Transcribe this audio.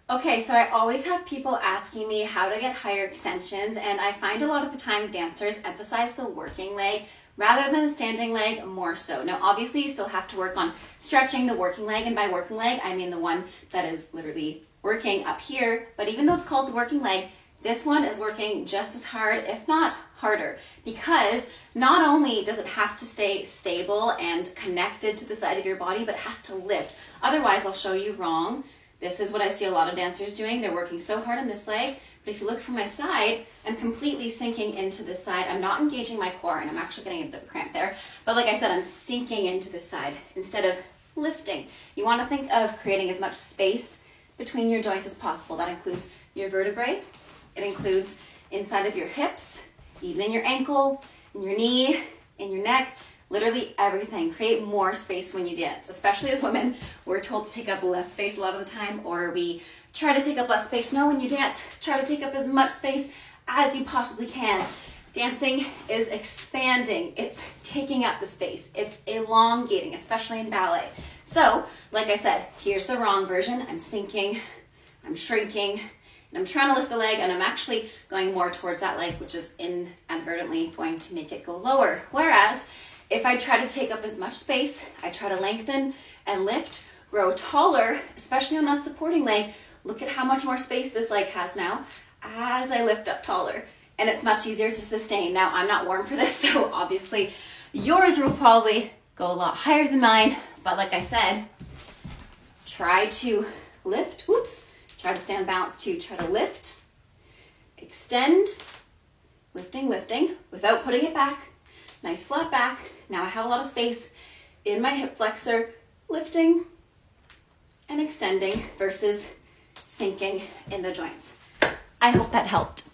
Okay, so I always have people asking me how to get higher extensions, and I find a lot of the time dancers emphasize the working leg rather than the standing leg more so. Now, obviously, you still have to work on stretching the working leg, and by working leg, I mean the one that is literally working up here, but even though it's called the working leg, this one is working just as hard, if not harder, because not only does it have to stay stable and connected to the side of your body, but it has to lift. Otherwise, I'll show you wrong. This is what I see a lot of dancers doing. They're working so hard on this leg, but if you look from my side, I'm completely sinking into this side. I'm not engaging my core, and I'm actually getting a bit of a cramp there. But like I said, I'm sinking into this side instead of lifting. You want to think of creating as much space between your joints as possible. That includes your vertebrae. It includes inside of your hips, even in your ankle, in your knee, in your neck. Literally everything. Create more space when you dance, especially as women. We're told to take up less space a lot of the time, or we try to take up less space. No, when you dance, try to take up as much space as you possibly can. Dancing is expanding. It's taking up the space. It's elongating, especially in ballet. So, like I said, here's the wrong version. I'm sinking, I'm shrinking, and I'm trying to lift the leg, and I'm actually going more towards that leg, which is inadvertently going to make it go lower. Whereas, if I try to take up as much space, I try to lengthen and lift, grow taller, especially on that supporting leg. Look at how much more space this leg has now as I lift up taller. And it's much easier to sustain. Now, I'm not warm for this, so obviously yours will probably go a lot higher than mine. But like I said, try to lift. Whoops. Try to stand balanced too. Try to lift, extend, lifting, lifting, without putting it back. Nice flat back. Now I have a lot of space in my hip flexor, lifting and extending versus sinking in the joints. I hope that helped.